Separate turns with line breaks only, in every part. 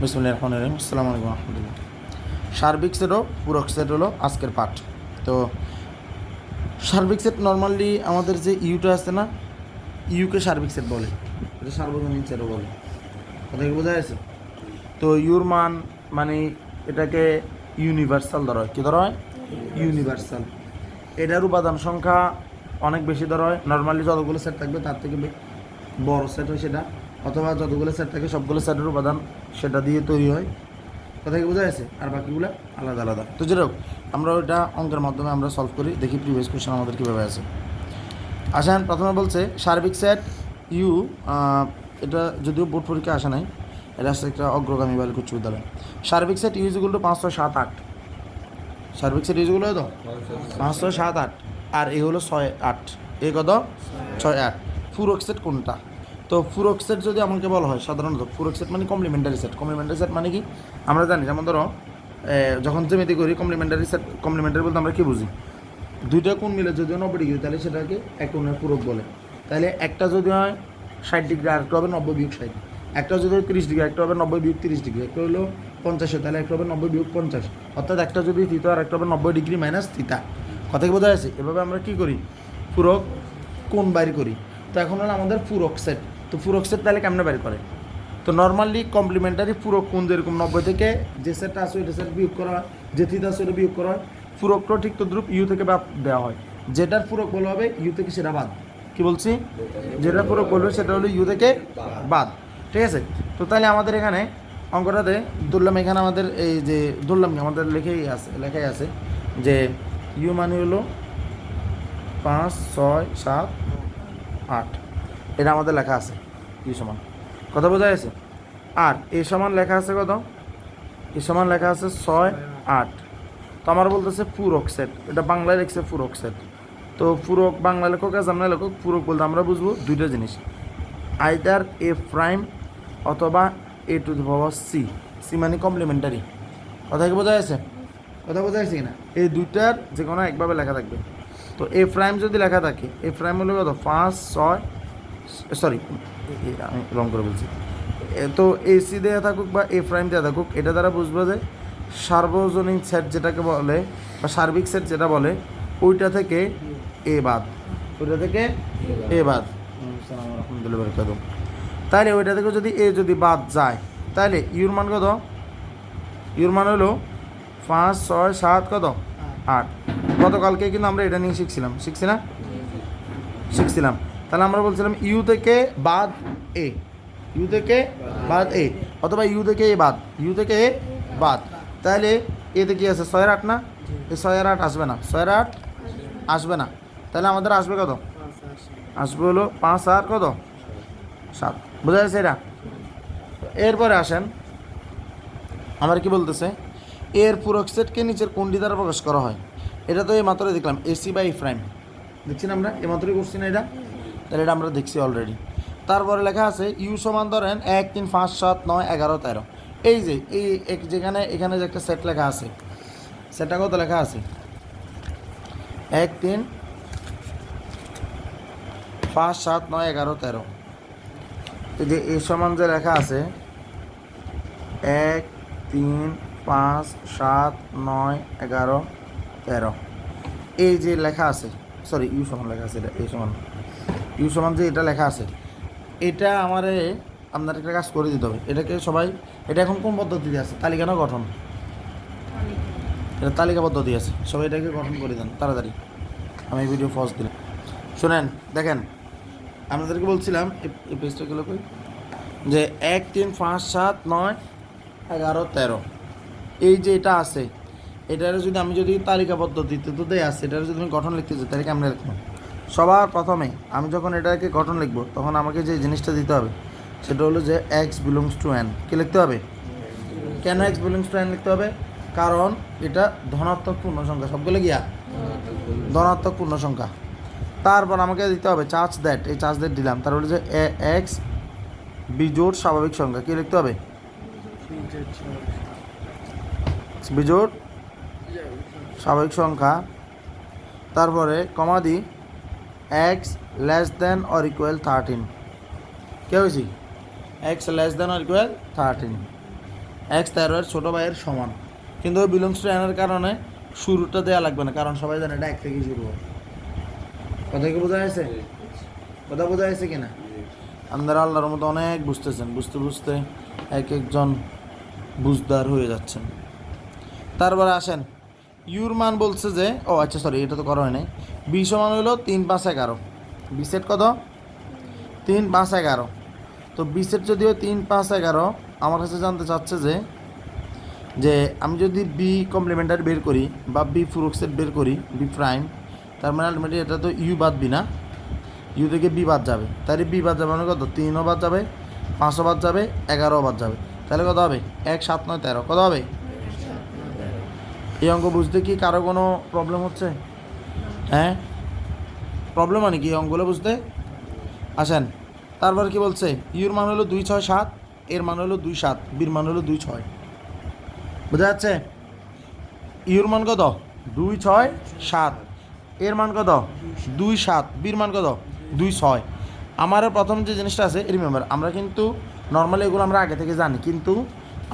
বিসমিল্লাহির রহমানির রহিম। আসসালামু আলাইকুম রহমতুল্লাহ। সার্বিক সেট ও পূরক সেট হলো আজকের পাঠ। তো সার্বিক সেট নর্মালি আমাদের যে ইউটা আছে না, ইউকে সার্বিক সেট বলে, এটা সার্বজনীন সেটও বলে। কথা কি বোঝা যাচ্ছে? তো ইউর মান মানে এটাকে ইউনিভার্সাল ধরা হয়। কী ধরা হয়? ইউনিভার্সাল। এটার উপাদান সংখ্যা অনেক বেশি ধরা হয়। নর্মালি যতগুলো সেট থাকবে তার থেকে বড় সেট হয় সেটা, অথবা যতগুলো সেট থাকে সবগুলো সেটের উপাদান সেটা দিয়ে তৈরি হয়। কথা কি বোঝা যাচ্ছে? আর বাকিগুলো আলাদা আলাদা। তো যেরকম আমরা ওইটা অঙ্কের মাধ্যমে আমরা সলভ করি, দেখি প্রিভিয়াস কোয়েশ্চেন আমাদের কীভাবে আছে। আসেন, প্রথমে বলছে সার্বিক সেট ইউ, এটা যদিও বোর্ড পরীক্ষা আসে নাই, এটা আসছে একটা অগ্রগামী বালিকা উচ্চ বিদ্যালয়। সার্বিক সেট ইউ ইকুয়াল টু 5 6 7 8। সার্বিক সেট ইউ ইকুয়াল তো 5 6 7 8, আর এ হলো 6 8, এ কত 6 8। পূরক সেট কোনটা? তো পূরক সেট যদি আমাকে বলা হয়, সাধারণত পূরক সেট মানে কমপ্লিমেন্টারি সেট। কমপ্লিমেন্টারি সেট মানে কি আমরা জানি, যেমন ধরো যখন জ্যামিতি করি কমপ্লিমেন্টারি সেট, কমপ্লিমেন্টারি বলতে আমরা কি বুঝি? দুইটা কোণ মিলে যদি 90 ডিগ্রি, তাহলে সেটাকে এক কোণের পূরক বলে। তাহলে একটা যদি হয় 60 ডিগ্রি, আরেকটা হবে 90 বিয়োগ 60। একটা যদি হয় 30 ডিগ্রি, একটা হবে 90 বিয়োগ 30 ডিগ্রি। একটা হলো 50, তাহলে একটা হবে 90 বিয়োগ 50। অর্থাৎ একটা যদি থিতা আর একটা হবে 90 ডিগ্রি মাইনাস থিতা। কথা কি বোঝা যাচ্ছে? এভাবে আমরা কি করি? পূরক কোণ বাইর করি। তো এখন হলো আমাদের পূরক সেট। তো পূরক সেট তাহলে কেমনে বাইর করে? তো নর্মালি কমপ্লিমেন্টারি পূরক কোণ যেরকম 90 থেকে যে সেটটা আছে ওইটা সেট বিয়োগ করা হয়, যে থিতা আছে ওটা বিয়োগ করা হয়। পূরকটাও ঠিক তদ্রুপ ইউ থেকে বাদ দেওয়া হয়। যেটার পূরক বলা হবে ইউ থেকে সেটা বাদ। কি বলছি? যেটা পূরক বলবে সেটা হলো ইউ থেকে বাদ। ঠিক আছে? তো তাহলে আমাদের এখানে অঙ্কটাতে ধরলাম, এখানে আমাদের এই যে ধরলাম কি আমাদের লেখাই আছে যে ইউ মানে হলো 5 6 7 8। এটা আমাদের লেখা আছে ইউ সমান। কথা বোঝা গেছে? আর এ সমান লেখা আছে কত? এ সমান লেখা আছে 6 8। তো আমার বলতেছে পূরক সেট, এটা বাংলায় লিখছে পূরক সেট। তো পূরক বাংলা লেখক আর জামনা লেখক, পূরক বলতে আমরা বুঝবো দুইটা জিনিস, আইদার এ প্রাইম অথবা A to the power C. C মানে কমপ্লিমেন্টারি। কথা কি বোঝা যাচ্ছে? কথা বোঝা যাচ্ছে কিনা? এই দুইটার যে কোনো একভাবে লেখা থাকবে। তো এ প্রাইম যদি লেখা থাকে, এ প্রাইম হলো কত 5 6, সরি আমি রং করে বলছি। তো এসি দেওয়া থাকুক বা এ প্রাইম দেওয়া থাকুক, এটা দ্বারা বুঝবো যে সার্বজনীন সেট যেটাকে বলে বা সার্বিক সেট যেটা বলে, ওইটা থেকে এ বাদ, ওইটা থেকে এ বাদ। আলহামদুলিল্লাহ। তাহলে ওইটা থেকে যদি এ যদি বাদ যায়, তাহলে ইউর মান কত? ইউর মান হলো 5 6 7 কত 8। গতকালকে কিন্তু আমরা এটা নিয়ে শিখছিলাম। তাহলে আমরা বলছিলাম ইউ থেকে বাদ এ, ইউ থেকে বাদ এ, অথবা ইউ থেকে এ বাদ, ইউ থেকে এ বাদ। তাহলে এতে কি আছে 6 8 না? এই 6 আর 8 আসবে না, 6 আর 8 আসবে না। তাহলে আমাদের আসবে কত? আসবে হলো 5 আর কত 7। বোঝা যাচ্ছে এটা? এরপরে আসেন, আমার কি বলতেছে, এর পূরক সেটকে নিচের কোনটি দ্বারা প্রকাশ করা হয়? এটা তো এই মাত্রই দেখলাম, এসি বাই প্রাইম দেখছি না আমরা, এই মাত্রই করছি না এটা? তাহলে এটা আমরা দেখছি অলরেডি। তারপরে লেখা আছে ইউ সমান ধরেন 1 3 5 7 9 11 13। এই যে যেখানে এখানে যে একটা সেট লেখা আছে, সেটটা কত লেখা আছে? 1 3 5 7 9 11 13। এই যে এ সমান যে লেখা আছে 1 3 5 7 9 11 13, এই যে লেখা আছে, সরি ইউ সমান লেখা আছে, এটা এই সমান, ইউ সমান যে এটা লেখা আছে, এটা আপনার একটা কাজ করে দিতে হবে। এটাকে সবাই, এটা এখন কোন পদ্ধতিতে আছে? তালিকা না গঠন? এটা তালিকা পদ্ধতি আছে, সবাই এটাকে গঠন করে দেন তাড়াতাড়ি। আমি ভিডিও পজ দিলাম, শোনেন দেখেন, আপনাদেরকে বলছিলাম এই পেজটা গেল কই, যে 1 3 5 7 9 11 13, এই যে এটা আছে, এটার যদি আমি তালিকা পদ্ধতিতে তো দেয় আছে, এটার যদি আমি গঠন লিখতে চাই তাহলে কেমন লিখবো? সবার প্রথমে আমি যখন এটাকে গঠন লিখবো, তখন আমাকে যে জিনিসটা দিতে হবে সেটা হলো যে এক্স বিলংস টু এন। কী লিখতে হবে? কেন এক্স বিলংস টু এন লিখতে হবে? কারণ এটা ধনাত্মক পূর্ণ সংখ্যা, সবগুলো গিয়া ধনাত্মক পূর্ণ সংখ্যা। তারপর আমাকে দিতে হবে চার্জ দ্যাট, এই চার্জ দ্যাট দিলাম, তার হলো যে এক্স বিজোড় স্বাভাবিক সংখ্যা। কী লিখতে হবে? বিজোড় স্বাভাবিক সংখ্যা। তারপরে comma the X less than or equal 13। কে হয়েছি? X less than or equal 13। X 13 এর ছোটো ভাইয়ের সমান, কিন্তু বিলংস টু এনের কারণে শুরুটা দেওয়া লাগবে না, কারণ সবাই জানে এটা 1 থেকে শুরু হয়। কথা কি বোঝা যাচ্ছে? কথা বোঝা যাচ্ছে কিনা? আপনারা আল্লাহর মতো অনেক বুঝতেছেন, বুঝতে বুঝতে এক একজন বুঝদার হয়ে যাচ্ছেন। তারপরে আসেন, ইউর মান বলছে যে, ও আচ্ছা সরি, এটা তো করা হয় নাই। বি সমান হলো 3 5 11। বি সেট কত? 3 5 11। তো বি সেট যদিও 3 5 11, আমার কাছে জানতে চাচ্ছে যে আমি যদি বি কমপ্লিমেন্টারি বের করি বা বি ফুরক সেট বের করি, বি প্রাইম, তার মানে আলটিমেটলি এটা তো ইউ বাদ বি না, ইউ থেকে বি বাদ যাবে, তাহলে বি বাদ যাবে মানে কত? 3ও বাদ যাবে, 5ও বাদ যাবে, 11ও বাদ যাবে, তাহলে কত হবে? 1 7 9 13, কত হবে? এই অঙ্ক বুঝতে কি কারো কোনো প্রবলেম হচ্ছে? হ্যাঁ, প্রবলেম মানে কি অঙ্কগুলো বুঝতে? আসেন, তারপর কি বলছে? ইউর মান হলো 2 6 7, এর মান হলো 2 7, বির মান হলো 2 6। বোঝা যাচ্ছে? ইউর মান কত? 2 6 7, এর মান কত? 2 7, বির মান কত? 2 6। আমার প্রথম যে জিনিসটা আছে, রিমেম্বার, আমরা কিন্তু নর্মালি এগুলো আমরা আগে থেকে জানি, কিন্তু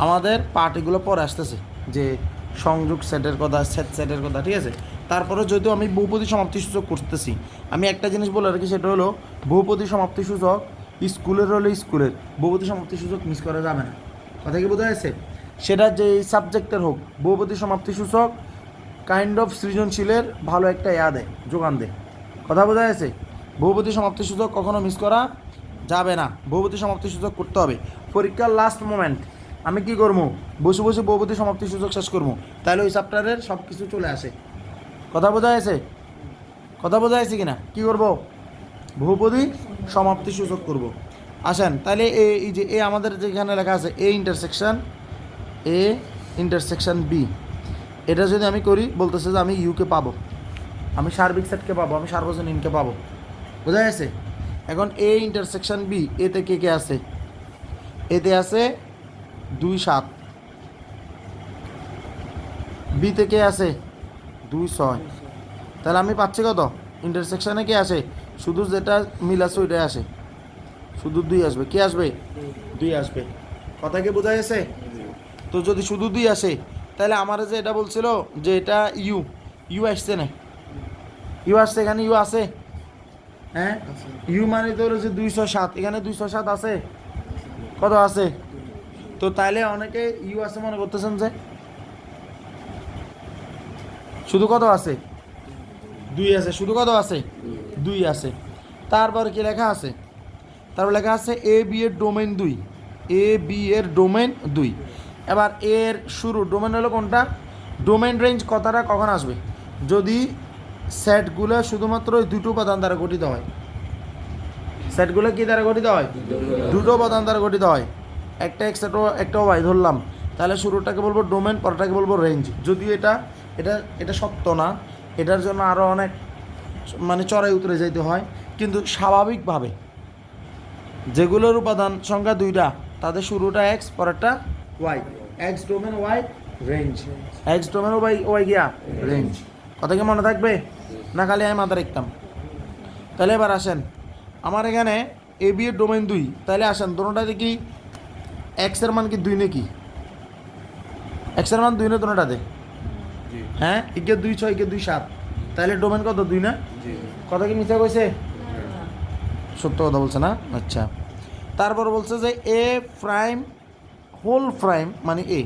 আমাদের পার্ট এগুলো পরে আসতেছে, যে সংযোগ সেটের কথা, সেটের কথা, ঠিক আছে? তারপরে যদিও আমি বহুপদী সমাপ্তি সূচক করতেছি, আমি একটা জিনিস বলে রাখি, সেটা হলো বহুপদী সমাপ্তি সূচক স্কুলের হলে স্কুলের বহুপদী সমাপ্তি সূচক মিস করা যাবে না। কথা কি বোঝা যাচ্ছে? সেটা যে সাবজেক্টের হোক, বহুপদী সমাপ্তি সূচক কাইন্ড অফ সৃজনশীলের ভালো একটা দেয়, যোগান দেয়। কথা বোঝা যাচ্ছে? বহুপদী সমাপ্তি সূচক কখনো মিস করা যাবে না, বহুপদী সমাপ্তি সূচক করতে হবে। পরীক্ষার লাস্ট মোমেন্ট আমি কি করবো? বসে বসে বহুপদী সমাপ্তি সূচক শেষ করবো, তাহলে ওই চ্যাপ্টারের সব কিছু চলে আসে। কথা বোঝা যাচ্ছে? কথা বোঝা যাচ্ছে কিনা? কী করবো? বহুপদী সমাপ্তি সূচক করব। আসেন, তাহলে এই যে এ আমাদের যেখানে লেখা আছে এ ইন্টারসেকশন বি, এটা যদি আমি করি, বলতেছে যে আমি ইউকে পাবো, আমি সার্বিক সেটকে পাবো, আমি সার্বজনীনকে পাবো। বোঝা গেছে? এখন এ ইন্টারসেকশন বি, এতে কে কে আছে? এতে আছে 2 7, বিতে কে আছে? 2 6। তাহলে আমি পাচ্ছি কত? ইন্টারসেকশনে কে আসে? শুধু যেটা মিল আছে ওইটাই আসে, শুধু 2 আসবে। কে আসবে? 2 আসবে। কথা কি বোঝা গেছে? তো যদি শুধু 2 আসে, তাহলে আমার যে এটা বলছিল যে এটা ইউ আসছে না, ইউ আসছে, এখানে ইউ আছে। হ্যাঁ, ইউ মানে তো হচ্ছে 207, এখানে 207 আছে, কত আছে? তো তাইলে অনেকে ইউ আছে মনে করতেছেন যে শুধু কত আছে? 2 আছে, শুধু কত আছে? 2 আছে। তারপর কি লেখা আছে? তারপর লেখা আছে এ বি এর ডোমেন 2, এ বি এর ডোমেন 2। এবার এর শুরু ডোমেন হলো কোনটা? ডোমেন রেঞ্জ কথাটা কখন আসবে? যদি সেটগুলো শুধুমাত্র ওই দুটো উপাদান দ্বারা গঠিত হয়। সেটগুলো কি দ্বারা গঠিত হয়? দুটো উপাদান দ্বারা গঠিত হয়। একটা এক্স একটা ওয়াই ধরলাম, তাহলে শুরুটাকে বলবো ডোমেন, পরটাকে বলবো রেঞ্জ। যদিও এটা এটা এটা সত্য না, এটার জন্য আরও অনেক মানে চড়াই উতরে যেতে হয়, কিন্তু স্বাভাবিকভাবে যেগুলোর উপাদান সংখ্যা 2টা, তাদের শুরুটা এক্স, পরেরটা y. X domain, y range. X domain, y গিয়া রেঞ্জ। কথা কি মনে থাকবে না? খালি আমি মাথা রাখতাম। তাহলে এবার আসেন, আমার এখানে এ বি এর ডোমেন 2, তাহলে আসেন দুটোটাতে কি এক্সের মান কি 2 নাকি? এক্সের মান 2 না দুটোটাতে? হ্যাঁ, একে 2 6, একে 2 7, তাহলে ডোমেন কত? 2 না? কথা কি মিথ্যা কইছে? সত্য কথা বলছে না? আচ্ছা, তারপর বলছে যে এ প্রাইম হোল প্রাইম মানে এ,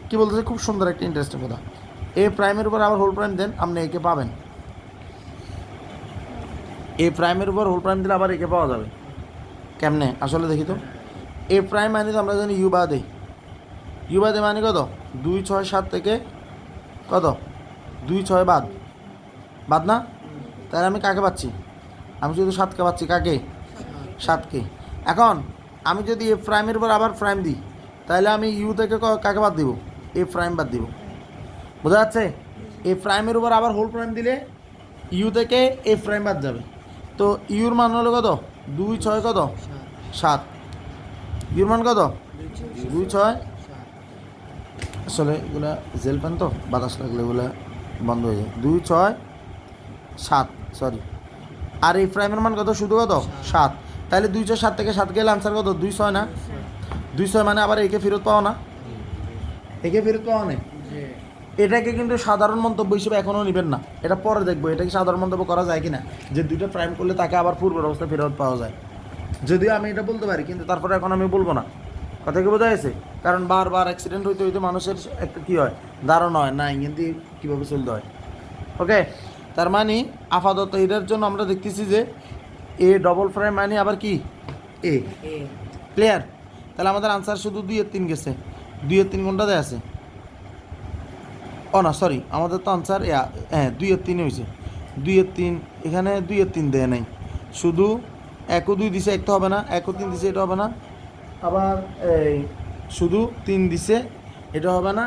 কি বলতেছে? খুব সুন্দর একটা ইন্টারেস্টিং কথা। এ প্রাইমের উপর আবার হোল প্রাইম দেন, আপনি একে পাবেন। এ প্রাইমের উপর হোল প্রাইম দিলে আবার একে পাওয়া যাবে কেমনে? আসলে দেখি তো। এ প্রাইম মানে তো আমরা জানি ইউ বাদে, ইউ বাদে মানে কত? 2 6 7 থেকে কত? 2 6 বাদ না? তাহলে আমি কাকে পাচ্ছি? আমি শুধু 7কে পাচ্ছি। কাকে? 7কে। এখন আমি যদি এ প্রাইমের উপর আবার প্রাইম দিই, তাহলে আমি ইউ থেকে কাকে বাদ দিব? এ প্রাইম বাদ দিব। বোঝা যাচ্ছে? এ প্রাইমের উপর আবার হোল প্রাইম দিলে ইউ থেকে এ প্রাইম বাদ যাবে। তো ইউর মান হলো কত? 2 6 কত? 7। ইউর মান কত? 2 6। আসলে এগুলা জেল পেন তো, বাতাস লাগলে এগুলা বন্ধ হয়ে যায়। 2 6 7, সরি। আর এই প্রাইমের মান কত? শুধু কত? 7। তাহলে 2 6 7 থেকে 7 গেলে আনসার কত? 2 6 না? 2 6 মানে আবার একে ফেরত পাও না? একে ফেরত পাওয়া নেই। এটাকে কিন্তু সাধারণ মন্তব্য হিসেবে এখনও নেবেন না, এটা পরে দেখবো এটাকে সাধারণ মন্তব্য করা যায় কিনা, যে দুইটা প্রাইম করলে তাকে আবার পূর্বের অবস্থা ফেরত পাওয়া যায়। যদিও আমি এটা বলতে পারি, কিন্তু তারপরে এখন আমি বলবো না। কথা কি বোঝা গেছে? কারণ বারবার অ্যাক্সিডেন্ট হইতে হইতে মানুষের একটা কী হয়, ধারণা হয় না কিন্তু কীভাবে চলতে হয়। ওকে, তার মানে আপাতত এটার জন্য আমরা দেখতেছি যে এ ডবল প্রাইম মানে আবার কি এ। ক্লিয়ার? তাহলে আমাদের আনসার শুধু 2 এর 3 গেছে। 2 এর 3 কোনটাতে আছে? ও না, সরি, আমাদের তো আনসার হ্যাঁ 2 এর 3 হয়েছে। 2 এর 3 এখানে 2 এর 3 দেয় নাই, শুধু 1 ও 2 দিছে, একটা হবে না। 1 ও 3 দিছে, এটা হবে না। আবার এই শুধু 3 দিছে, এটা হবে না।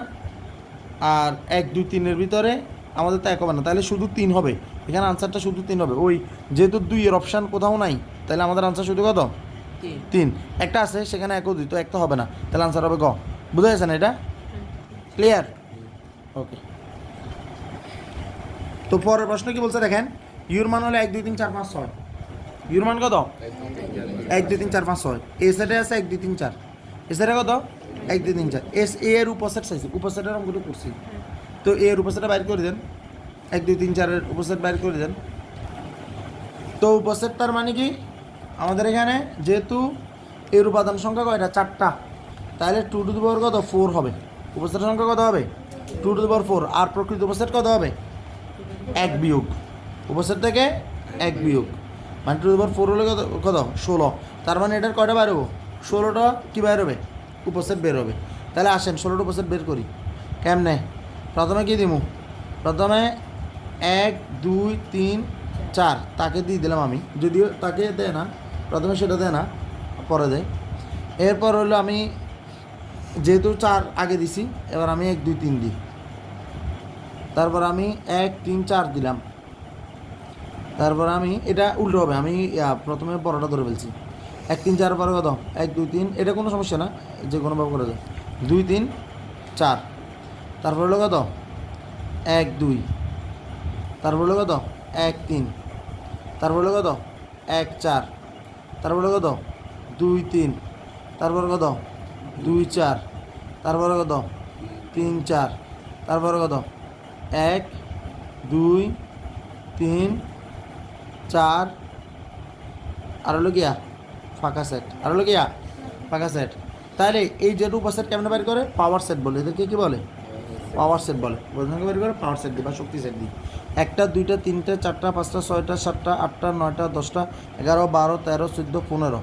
আর 1 2 3 এর ভিতরে আমাদের তো 1 হবে না, তাহলে শুধু 3 হবে। এখানে আনসারটা শুধু 3 হবে। ওই যেহেতু 2 এর অপশান কোথাও নাই, তাহলে আমাদের আনসার শুধু কত? 3। একটা আছে সেখানে 1 ও 2, তো একটা হবে না, তাহলে আনসার হবে গ। বুঝা গেছে না এটা? ক্লিয়ার? ওকে, তো পরের প্রশ্ন কি বলছে দেখেন। ইউর মান হলো 1 2 3 4 5 6। ইউর মান কত? 1 2 3 4 5 6। এ সেটে আছে 1 2 3 4। এ সেটে কত? 1 2 3 4। এস এ এর উপসেট চাইছে, উপসেটের অঙ্কটা করছি। তো এ এর উপসেটটা বাইর করে দেন। 1 2 3 4 এর উপসেট বাইর করে দেন। তো উপসেট তার মানে কি, আমাদের এখানে যেহেতু এর উপাদান সংখ্যা কয়টা? 4টা, তাহলে 2 টু দি পাওয়ার কত? 4 হবে। উপসেটের সংখ্যা কত হবে? 2 টু দি পাওয়ার 4। আর প্রকৃত উপসেট কত হবে? 1 বিয়োগ। উপসেট থেকে 1 বিয়োগ মানে 2 টু দি পাওয়ার 4 হলে কত? কত? 16। তার মানে এটার কয়টা বাইর হবো? 16টা কী বাইর হবে? উপসেট বের হবে। তাহলে আসেন 16টা উপসেট বের করি। কেমনে? প্রথমে কী দিমু? প্রথমে 1 2 3 4 তাকে দিয়ে দিলাম আমি, যদিও তাকে দেয় না, প্রথমে সেটা দেয় না, পরে দেয়। এরপর হলো আমি যেহেতু 4 আগে দিছি, এবার আমি 1 2 3 দিই। তারপর আমি 1 3 4 দিলাম। তারপর আমি এটা উল্টো হবে, আমি প্রথমে বড়টা ধরে ফেলছি। 1 3 4 পরে কত? 1 2 3, এটা কোনো সমস্যা না, যে কোনোভাবে করে যায়। 2 3 4। তারপর হলো কত? 1 2। তারপর হলো কত? 1 3। তারপর হলো কত? 1 4। তারপর হলো কত? 2 3। তারপর কত? 2 4। তারপরে কত? 3 4। তারপরে কত? 1 2 3 4। আর হলো গিয়া ফাঁকা সেট। আর হলো গিয়া ফাঁকা সেট। তাহলে এই যে উপসেট কেমন বের করে? পাওয়ার সেট বলে। এদেরকে কি বলে? পাওয়ার সেট বলে। বোঝানো বের করে পাওয়ার সেট দিই বা শক্তি সেট দিই। 1টা 2টা 3টা 4টা 5টা 6টা 7টা 8টা 9টা 10টা 11 12 13 14 15।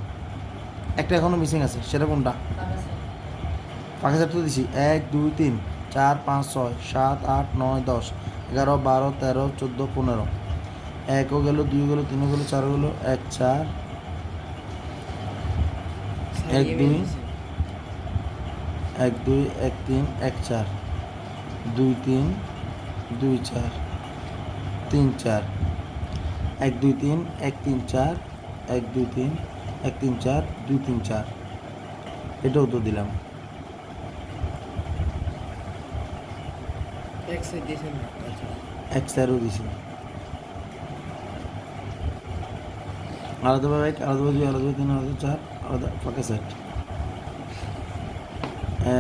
একটা এখনও মিসিং আছে, সেটা কোনটা? ফাঁকা সেট তো দিছি। 1 2 3 4 5 6 7 8 9 10 11 12 13 14 15। 1ও গেল, 2 গেল, 3 গেল, 4 গেল। 1 4 1 2 1 2 1 3 1 4 2 3 2 4 3 4 1 2 3 1 3 4 1 2 3 1 3 4 2 3 4। এটাও তো দিলাম। এক সাইডও দিছি। আলাদা ভাবে 1, আলাদা ভাবে 2, আলাদা ভাবে 3, আলাদা 4, আলাদা ফাঁকা সেট।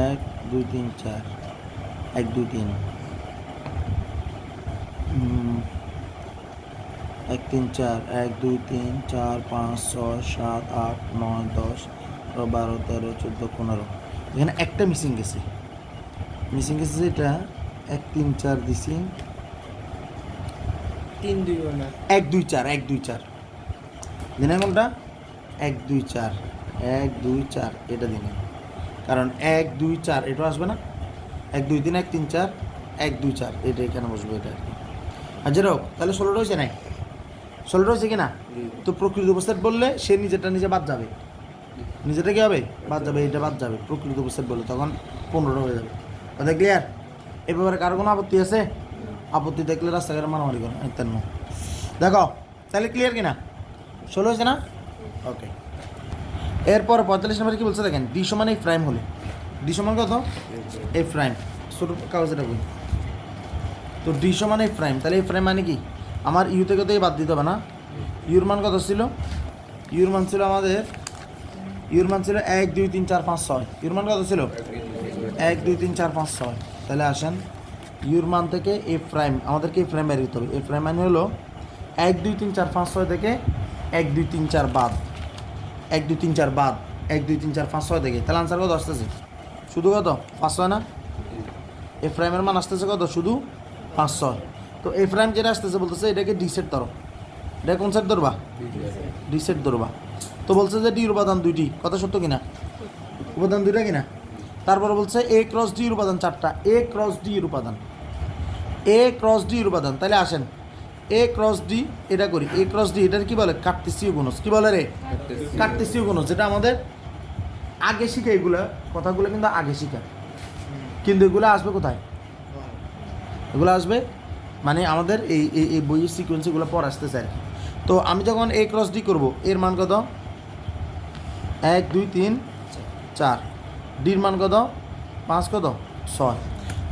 1 2 3 4 1 2 3 1 3 4 1 2 3 4 5 6 7 8 9 10 12 13 14 15। এখানে একটা মিসিং গেছে। মিসিং গেছে যেটা 1 3 4 দিছি।
3 2
1 2 4 1 2 4 দিনে কোনটা? 1 2 4 1 2 4 এটা দিনে, কারণ 1 2 4 এটা আসবে না। 1 2 3 1 3 4 1 2 4 এটা এখানে বসবে, এটা আর কি। আর যেটা হোক, তাহলে 16টা হয়েছে নাই? 16টা হয়েছে কি না? তো প্রকৃত উপস্থিত বললে সে নিজেরটা নিজে বাদ যাবে। নিজেটা কি হবে? বাদ যাবে, এটা বাদ যাবে। প্রকৃত উপস্থিত বললে তখন 15টা হয়ে যাবে। কথা ক্লিয়ার? এ ব্যাপারে কারো কোনো আপত্তি আছে? আপত্তি দেখলে রাস্তাঘাটে মারামারি করো তেন। দেখো তাহলে ক্লিয়ার কিনা? 16 হয়েছে না? ওকে। এরপর 45 নম্বরে কি বলছে দেখেন। ডি সমান এই প্রাইম হলে, ডি সমান কত? এই প্রাইম। ছোটো কাগজটা বই। তো ডি সমান এই প্রাইম, তাহলে এই প্রাইম মানে কি? আমার ইউ থেকে তো বাদ দিতে হবে না। ইউর মান কত ছিল? ইউর মান ছিল আমাদের, ইউর মান ছিল 1 2 3 4 5 6। ইউর মান কত ছিল? 1 2 3 4 5 6। তাহলে আসেন ইউর মান থেকে এ প্রাইম, আমাদেরকে এ প্রাইম বের করতে হবে। এ প্রাইম মানে হলো 1 2 3 4 5 6 থেকে 1 2 3 4 বাদ, 1 2 3 4 বাদ, 1 2 3 4 5 6 থেকে। তাহলে আনসার কত আসতেছে? শুধু কত? 5 6 না? এ প্রাইমের মান আসতেছে কত? শুধু 5 6। তো এ প্রাইম যেটা আসতেছে বলতেছে এটাকে ডি সেট ধরো। এটা কোন সেট ধরবা? ডি সেট ধরবা। তো বলছে যে ডির উপাদান 2টি, কথা সত্য কিনা? উপাদান 2টা কিনা? তারপরে বলছে এ ক্রস ডি এর উপাদান 4টা। এ ক্রস ডি এর উপাদান, এ ক্রস ডি এর উপাদান। তাহলে আসেন এ ক্রস ডি এটা করি। এ ক্রস ডি এটার কি বলে? কার্তেসীয় গুণজ। কি বলে রে? কার্তেসীয় গুণজ। যেটা আমাদের আগে শিখে, এগুলা কথাগুলো কিন্তু আগে শিখা, কিন্তু এগুলো আসবে কোথায়? এগুলো আসবে মানে আমাদের এই এই বইয়ের সিকোয়েন্সগুলো পর আসতেছে আর কি। তো আমি যখন এ ক্রস ডি করবো, এর মান কত? 1 2 3 4। ডির মান কত? 5 কত? 6।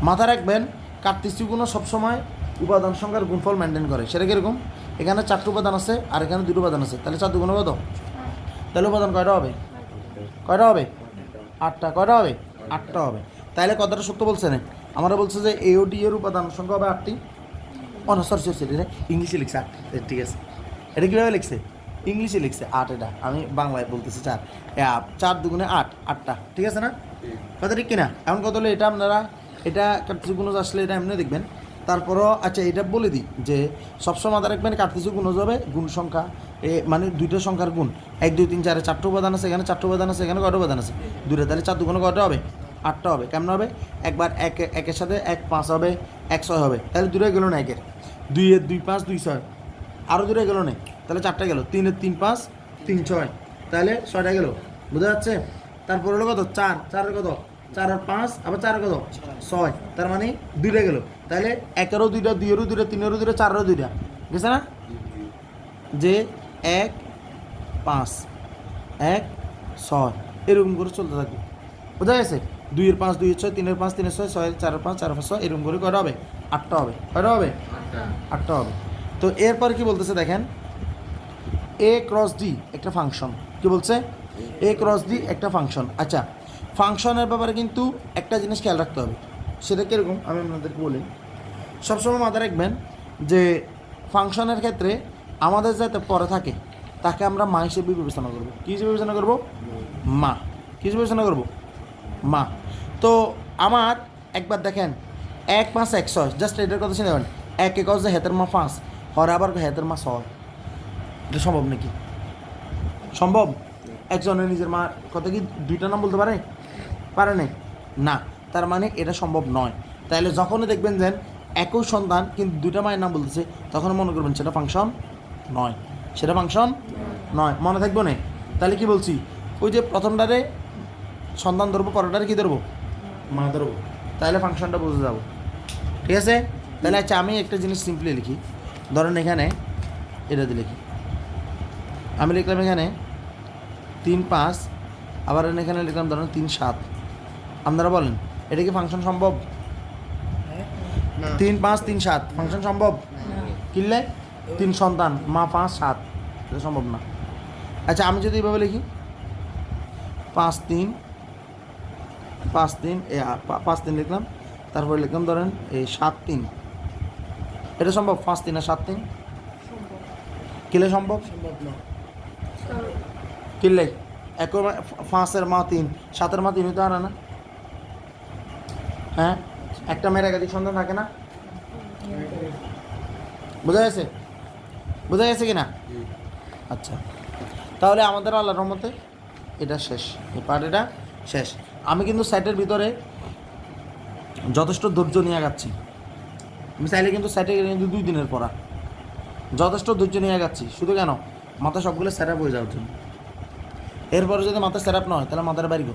মাথা রাখবেন কার্তেসীয় গুণ সবসময় উপাদান সংখ্যার গুণফল মেনটেন করে। সেটা কীরকম? এখানে 4টা উপাদান আছে আর এখানে 2টো উপাদান আছে, তাহলে 4 2 কত? তাহলে উপাদান কয়টা হবে? কয়টা হবে? 8টা। কয়টা হবে? 8টা হবে। তাহলে কথাটা সত্য বলছে না? আমরা বলছে যে এ ও ডি এর উপাদান সংখ্যা হবে 8টি। সরি, এটা ইংলিশে লিখছে 8। ঠিক আছে, এটা কীভাবে লিখছে? ইংলিশে লিখছে 8। এটা আমি বাংলায় বলতেছি 4। 4 2 8, 8টা। ঠিক আছে না? কথা ঠিক কিনা? এখন কত হলো এটা আপনারা, এটা কার্তেসীয় গুণজ আসলে এটা এমনি দেখবেন। তারপরও আচ্ছা এটা বলে দিই যে সবসময় মাথায় রাখবেন কার্তেসীয় গুণজ হবে গুণ সংখ্যা, মানে 2টা সংখ্যার গুণ। 1 2 3 4 4টা উপাদান আছে, এখানে 4টা উপাদান আছে, এখানে কয়টা উপাদান আছে? 2টা। তাহলে 4 2 কয়টা হবে? 8টা হবে। কেমন হবে? একবার একের সাথে 1 5 হবে, 1 6 হবে। তাহলে 2টা গেল না, 1 2 2 5 2 6, আরও 2টা গেল না, তাহলে 4টা গেল। 3 3 5 3 6, তাহলে 6টা গেল। বোঝা যাচ্ছে? তারপর হলো কত? 4 4 কত? 4 আর 5 আবার 4 কত? 6, তার মানে 2টা গেল। তাহলে 1-এরও 2টা, 2-এরও 2টা, 3-এরও 2টা, 4-এরও 2টা গেছে না? যে 1 5 1 6 এরকম করে চলতে থাকবে। বোঝা গেছে? 2 এর 5 2 এর 6, 3 এর 5 3 এর 6, 6 এর 4 এর 5 4 এর 5 6, এরকম করে কয়টা হবে? 8টা হবে। কয়টা হবে? 8টা হবে। তো এরপর কি বলতেছে দেখেন, এ ক্রস ডি একটা ফাংশন। কি বলছে? এ ক্রস ডি একটা ফাংশন। আচ্ছা, ফাংশনের ব্যাপারে কিন্তু একটা জিনিস খেয়াল রাখতে হবে। সেটা কীরকম আমি আপনাদেরকে বলি। সবসময় মাথায় রাখবেন যে ফাংশনের ক্ষেত্রে আমাদের যাতে পরে থাকে তাকে আমরা মা হিসেবে বিবেচনা করব। কী হিসেবে বিবেচনা করব? মা। কী হিসেবে বিবেচনা করব? মা। তো আমার একবার দেখেন 1 5 1 6, জাস্ট এটার কথা শুনে দেবেন। 1 1 যে হেতের মা 5, হরে আবার হেতের মা 6। এটা সম্ভব নাকি? সম্ভব? একজনের নিজের মা কথা কি 2টা নাম বলতে পারে? পারে না? না, তার মানে এটা সম্ভব নয়। তাহলে যখনই দেখবেন যে একই সন্তান কিন্তু 2টা মায়ের নাম বলতেছে, তখন মনে করবেন সেটা ফাংশন নয়। সেটা ফাংশন নয়, মনে থাকবো না? তাহলে কি বলছি? ওই যে প্রথমটারে সন্তান ধরবো, পরেরটারে কী ধরবো? মা ধরবো। তাহলে ফাংশনটা বুঝে যাবো। ঠিক আছে? তাহলে আচ্ছা আমি একটা জিনিস সিম্পলি লিখি। ধরেন এখানে এটা দিয়ে লিখি, আমি লিখলাম এখানে 3 5, আবার এখানে লিখলাম ধরেন 3 7। আপনারা বলেন এটা কি ফাংশন সম্ভব? 3 5 3 7 ফাংশন সম্ভব? কিনলে 3 সন্তান, মা 5 7, এটা সম্ভব না। আচ্ছা আমি যদি এইভাবে লিখি 5 3 5 3, 5 3 লিখলাম, তারপরে লিখলাম ধরেন এই 7 3, এটা সম্ভব? 5 3 আর 7 3 কিনলে সম্ভব? কিনলে 5-এর মা 3, 7-এর মা 3 হতে পারে না? হ্যাঁ, একটা মেয়ের একাধিক সন্তান থাকে না? বোঝা গেছে? বোঝা গেছে কিনা? আচ্ছা, তাহলে আমাদের আল্লাহর রহমতে এটা শেষ, এই পার্ট এটা শেষ। আমি কিন্তু সাইটের ভিতরে যথেষ্ট ধৈর্য নিয়ে যাচ্ছি। আমি চাইলে কিন্তু সাইটে কিন্তু 2 দিনের পড়া, যথেষ্ট ধৈর্য নিয়ে যাচ্ছি। শুধু কেন? মাথা সবগুলো সেট আপ হয়ে যাওয়ার জন্য। এরপরে যদি মাথা সেট আপ না হয় তাহলে মাথার বাড়ি গো।